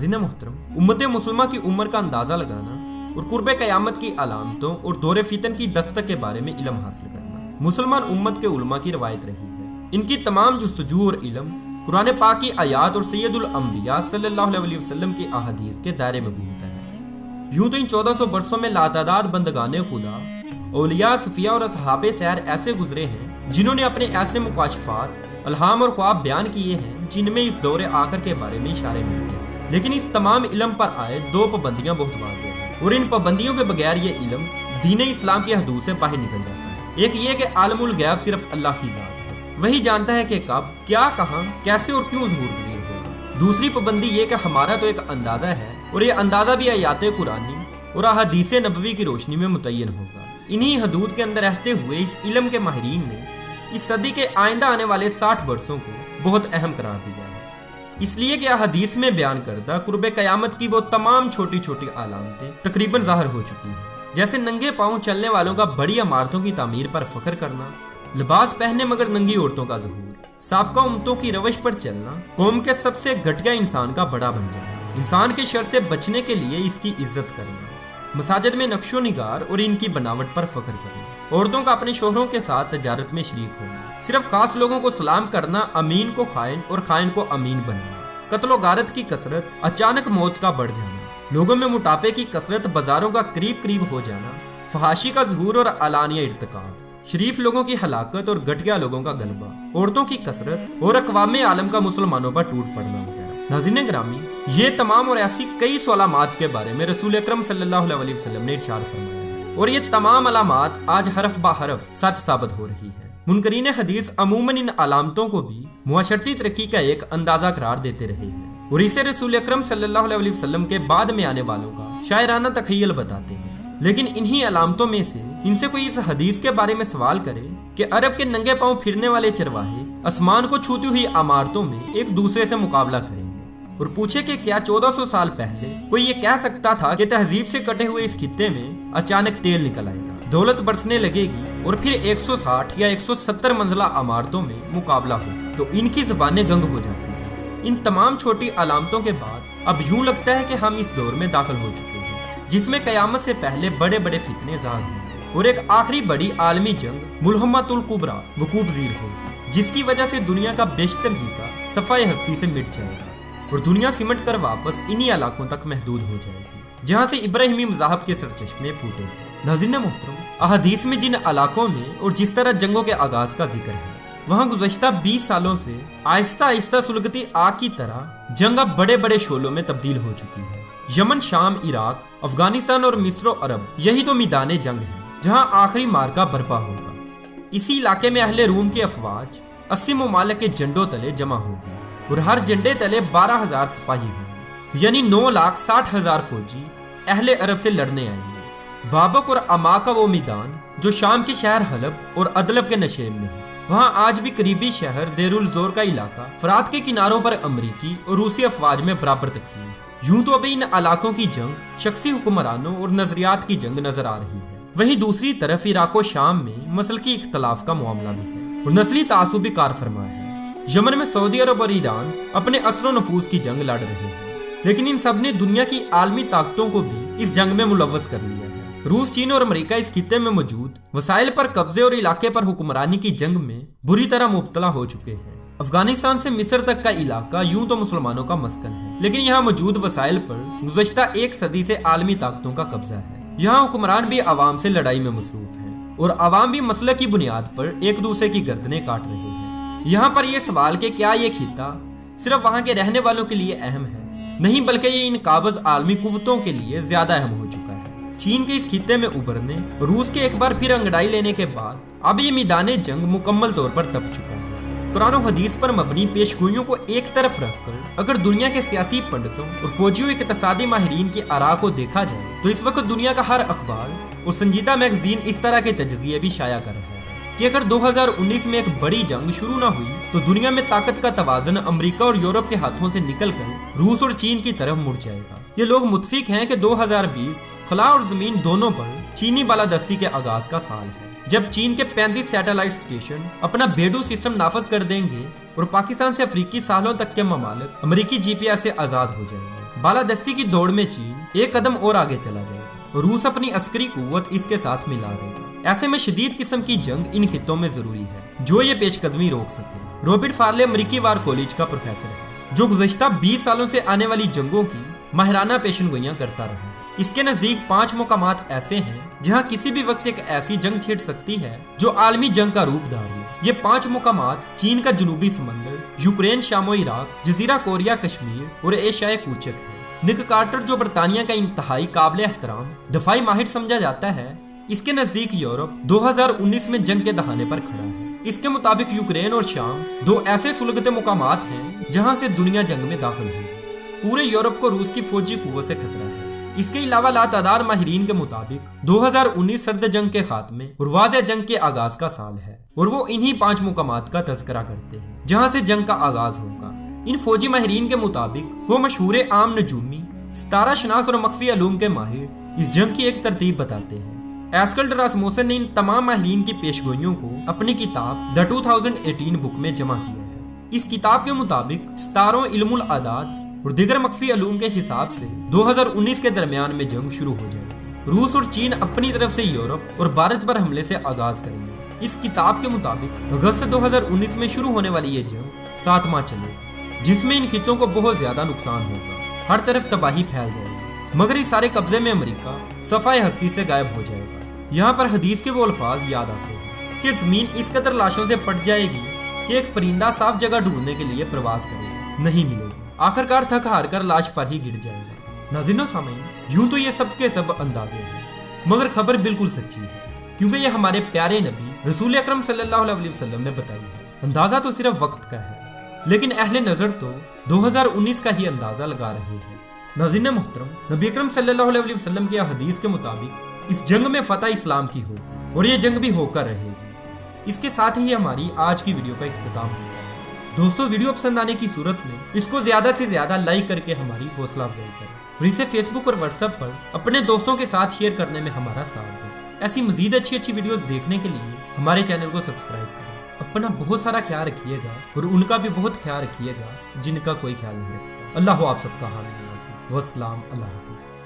नाज़रीन मोहतरम, उम्मत मुसलमा की उम्र का अंदाज़ा लगाना और कुर्बे क़यामत की अलामतों और दौरे फितन की दस्तक के बारे में इल्म हासिल करना मुसलमान उम्मत के उलमा की रवायत रही है। इनकी तमाम जुस्तजू और इल्म कुरान पाक की आयात और सैयदुल अंबिया सल्लल्लाहु अलैहि वसल्लम की अहादीस के दायरे में घूमता है। यूं तो इन 1400 वर्षों में लातादाद बंदगाने खुदा, औलिया, सफिया और असहाबे सैर ऐसे गुजरे हैं जिन्होंने अपने ऐसे मुकाशफात, अलहाम और ख्वाब बयान किए हैं जिनमें इस दौरे आखिर के बारे में इशारे मिलते हैं। लेकिन इस तमाम इल्म पर आए दो पाबंदियां बहुत वाज़ेह हैं और इन पाबंदियों के बगैर ये इल्म दीन इस्लाम की हदूद से बाहर निकल जाता है। एक ये कि आलमुल गैब सिर्फ अल्लाह की ज़ात है, वही जानता है कि कब, क्या, कहाँ, कैसे और क्यों ज़हूर पज़ीर होगा। दूसरी पाबंदी ये कि हमारा तो एक अंदाज़ा है और ये अंदाज़ा भी आयात कुरानी और अहादीस नबवी की रोशनी में मुतय्यन होगा। इन्हीं हदूद के अंदर रहते हुए इस इल्म के माहिरीन ने इस सदी के आइंदा आने वाले 60 वर्षों को बहुत अहम करार दिया है, इसलिए कि हदीस में बयान करदा कुर्बे क़यामत की वो तमाम छोटी छोटी अलामतें तकरीबन ज़ाहिर हो चुकी हैं। जैसे नंगे पाँव चलने वालों का बड़ी इमारतों की तामीर पर फख्र करना, लिबास पहने मगर नंगी औरतों का ज़हूर, साबका उम्मतों की रवश पर चलना, कौम के सबसे घटिया इंसान का बड़ा बन जाना, इंसान के शर से बचने के लिए इसकी इज्जत करना, मसाजिद में नक्शो निगार और इनकी बनावट पर फख्र करना, औरतों का अपने शोहरों के साथ तजारत में शरीक होना, सिर्फ खास लोगों को सलाम करना, अमीन को खाइन और खाइन को अमीन बनना, कत्लो गारत की कसरत, अचानक मौत का बढ़ जाना, लोगों में मोटापे की कसरत, बाजारों का करीब करीब हो जाना, फहाशी का ज़हूर और अलानिया इर्तिकाब, शरीफ लोगों की हलाकत और घटिया लोगों का गलबा, औरतों की कसरत और अक़वामे आलम का मुसलमानों पर टूट पड़ना वगैरह। नाज़रीन ग्रामी, ये तमाम और ऐसी कई सवालात के बारे में रसूल अकरम सल्लल्लाहु अलैहि वसल्लम ने इरशाद फरमाया है और ये तमाम अलामात आज हरफ बा हरफ सच साबित हो रही है। मुनकरीन हदीस अमूमन इन अलामतों को भी मुआशरती तरक्की का एक अंदाज़ा करार देते रहे हैं और इसे रसूल अकरम सल्लल्लाहु अलैहि वसल्लम के बाद में आने वालों का शायराना तख़य्युल बताते हैं। लेकिन इन्हीं अलामतों में से इनसे कोई इस हदीस के बारे में सवाल करे कि अरब के नंगे पांव फिरने वाले चरवाहे आसमान को छूती हुई इमारतों में एक दूसरे से मुकाबला करेंगे और पूछे कि क्या 1400 साल पहले कोई ये कह सकता था कि तहजीब से कटे हुए इस खित्ते में अचानक तेल निकल आएगा, दौलत बरसने लगेगी और फिर 160 या 170 मंजिला इमारतों में मुकाबला हो, तो इनकी ज़बानें गंग हो जाती हैं। इन तमाम छोटी अलामतों के बाद अब यूं लगता है कि हम इस दौर में दाखिल हो चुके हैं जिसमें क़यामत से पहले बड़े बड़े फितने ज़ाहिर होंगे और एक आखिरी बड़ी आलमी जंग मुल्हमतुल कुबरा वकूअ पज़ीर होगी, जिसकी वजह से दुनिया का बेशतर हिस्सा सफ़ाए हस्ती से मिट जाएगा और दुनिया सिमट कर वापस इन्हीं इलाकों तक महदूद हो जाएगी जहाँ से इब्राहिमी मज़ाहब के सरचश्मे फूटेंगे। नाज़रीन मोहतरम, अहादीस में जिन इलाकों में और जिस तरह जंगों के आगाज़ का जिक्र है, वहाँ गुज़श्ता 20 सालों से आहिस्ता आहिस्ता सुलगती आग की तरह जंग अब बड़े बड़े शोलों में तब्दील हो चुकी है। यमन, शाम, इराक, अफगानिस्तान और मिस्र अरब, यही तो मैदान जंग है जहाँ आखिरी मार्का बर्पा होगा। इसी इलाके में अहले रूम की अफवाज 80 ममालिक के झंडों तले जमा होगी और हर झंडे तले 12,000 सिपाही होंगे, यानी 9,60,000 फौजी अहले अरब से लड़ने आएंगे। वाबक और अमा का वो मैदान जो शाम के शहर हलब और अदलब के नशेब में है, वहाँ आज भी करीबी शहर देरुल जोर का इलाका फरात के किनारों पर अमरीकी और रूसी अफवाज में बराबर तकसीम। यूं तो अभी इन इलाकों की जंग शख्सी हुक्मरानों और नजरियात की जंग नजर आ रही है, वहीं दूसरी तरफ इराक और शाम में मसलकी इख्तलाफ का मामला भी है और नस्ली तासुब भी कार फरमा है। यमन में सऊदी अरब और ईरान अपने असर नफूज की जंग लड़ रहे हैं, लेकिन इन सब ने दुनिया की आलमी ताकतों को भी इस जंग में मुलव्वस कर लिया है। रूस, चीन और अमेरिका इस खित्ते में मौजूद वसाइल पर कब्जे और इलाके पर हुक्मरानी की जंग में बुरी तरह मुब्तला हो चुके हैं। अफगानिस्तान से मिस्र तक का इलाका यूं तो मुसलमानों का मस्कन है, लेकिन यहाँ मौजूद वसाइल पर गुज़श्ता 1 सदी से आलमी ताकतों का कब्जा है। यहाँ हुक्मरान भी आवाम से लड़ाई में मसरूफ हैं और आवाम भी मसले की बुनियाद पर एक दूसरे की गर्दनें काट रहे हैं। यहाँ पर यह सवाल कि क्या ये खित्ता सिर्फ वहाँ के रहने वालों के लिए अहम है, नहीं बल्कि ये इन काबज आलमी कुव्वतों के लिए ज्यादा अहम हो चुका है। चीन के इस खित्ते में उभरने, रूस के एक बार फिर अंगड़ाई लेने के बाद अब ये मैदान जंग मुकम्मल तौर पर तप चुका है। कुरान और हदीस पर मबनी पेशगोइयों को एक तरफ रखकर अगर दुनिया के सियासी पंडितों और फौजियों इक़्तिसादी माहिरीन की आरा को देखा जाए तो इस वक्त दुनिया का हर अखबार और संजीदा मैगजीन इस तरह के तजज़िये भी शाया कर रहा है कि अगर 2019 में एक बड़ी जंग शुरू ना हुई तो दुनिया में ताकत का तवाज़न अमेरिका और यूरोप के हाथों से निकलकर रूस और चीन की तरफ मुड़ जाएगा। ये लोग मुत्फिक हैं कि 2020 खला और जमीन दोनों पर चीनी बालादस्ती के आगाज का साल है, जब चीन के 35 सैटेलाइट स्टेशन अपना बेडू सिस्टम नाफज कर देंगे और पाकिस्तान से अफ्रीकी सालों तक के ममालिक अमेरिकी जीपीएस से आजाद हो जाएंगे। बालादस्ती की दौड़ में चीन एक कदम और आगे चला जाएगा और रूस अपनी अस्करी कुव्वत इसके साथ मिला देगा। ऐसे में शदीद किस्म की जंग इन खित्तों में जरूरी है जो ये पेशकदमी रोक सके। रॉबर्ट फार्ले अमेरिकी वार कॉलेज का प्रोफेसर है जो गुज़श्ता 20 सालों से आने वाली जंगों की माहिराना पेशनगोइयां करता रहा है। इसके नजदीक 5 मुकामात ऐसे हैं जहां किसी भी वक्त एक ऐसी जंग छिड़ सकती है जो आलमी जंग का रूप धार ले। ये 5 मुकामात चीन का जनूबी समंदर, यूक्रेन, शामो इराक, जजीरा कोरिया, कश्मीर और एशियाई कूचक है। निक कार्टर जो बरतानिया का इंतहाई काबिल एहतराम दफाई माहिर समझा जाता है, इसके नजदीक यूरोप 2019 में जंग के दहाने पर खड़ा है। इसके मुताबिक यूक्रेन और शाम 2 ऐसे सुलगते मुकामात हैं जहां से दुनिया जंग में दाखिल हुई। पूरे यूरोप को रूस की फौजी कुव्वत से खतरा है। इसके अलावा लातादार माहिरीन के मुताबिक 2019 सर्द जंग के खात्मे और वाज़े जंग के आगाज का साल है और वो इन्हीं 5 मुकामात का तज़किरा करते हैं जहां से जंग का आगाज होगा। इन फौजी माहिरीन के मुताबिक वो मशहूर आम नजूमी, सितारा शनास और मख्फी अलूम के माहिर इस जंग की एक तरतीब बताते हैं। एस्कल्ड रासमुसन ने इन तमाम माहिरीन की पेशगोइयों को अपनी किताब द 2018 बुक में जमा किया है। इस किताब के मुताबिक सितारों, इल्मुल आदात और दीगर मख्फी अलूम के हिसाब से 2019 के दरमियान में जंग शुरू हो जाएगी। रूस और चीन अपनी तरफ से यूरोप और भारत पर हमले से आगाज करेंगे। इस किताब के मुताबिक अगस्त 2019 में शुरू होने वाली ये जंग 7 माह चलेगी जिसमें इन खित्तों को बहुत ज्यादा नुकसान होगा। हर तरफ तबाही फैल जाएगी मगर इस सारे कब्जे में अमेरिका सफाए हस्ती से गायब हो जाएगा। यहाँ पर हदीस के वो अल्फाज याद आते हैं कि जमीन इस कदर लाशों से पट जाएगी कि एक परिंदा साफ जगह ढूंढने के लिए प्रवास करेगा, नहीं मिलेगी, आखिरकार थक हार कर लाश पर ही गिर जाएगा। नाज़रीन सामीन, यूं तो ये सब के सब अंदाजे हैं मगर खबर बिल्कुल सच्ची है क्योंकि ये हमारे प्यारे नबी रसूल अकरम सल्लल्लाहु अलैहि वसल्लम ने बताई है। अंदाजा तो सिर्फ वक्त का है लेकिन अहले नजर तो 2019 का ही अंदाजा लगा रहे हैं। नाज़रीन मोहतरम, नबी अकरम सल्लल्लाहु अलैहि वसल्लम की हदीस के मुताबिक इस जंग में फतह इस्लाम की होगी और ये जंग भी होकर रहेगी। इसके साथ ही हमारी आज की वीडियो का इख्तिताम होता है। दोस्तों, वीडियो पसंद आने की सूरत में इसको ज्यादा से ज्यादा लाइक करके हमारी हौसला अफजाई करें और इसे फेसबुक और व्हाट्सएप पर अपने दोस्तों के साथ शेयर करने में हमारा साथ दें। ऐसी मजीद अच्छी वीडियोस देखने के लिए हमारे चैनल को सब्सक्राइब करें। अपना बहुत सारा ख्याल रखिएगा और उनका भी बहुत ख्याल रखिएगा जिनका कोई ख्याल नहीं रखता। अल्लाह आप सबका हामी नासिर। वस्सलाम, अल्लाह हाफिज़।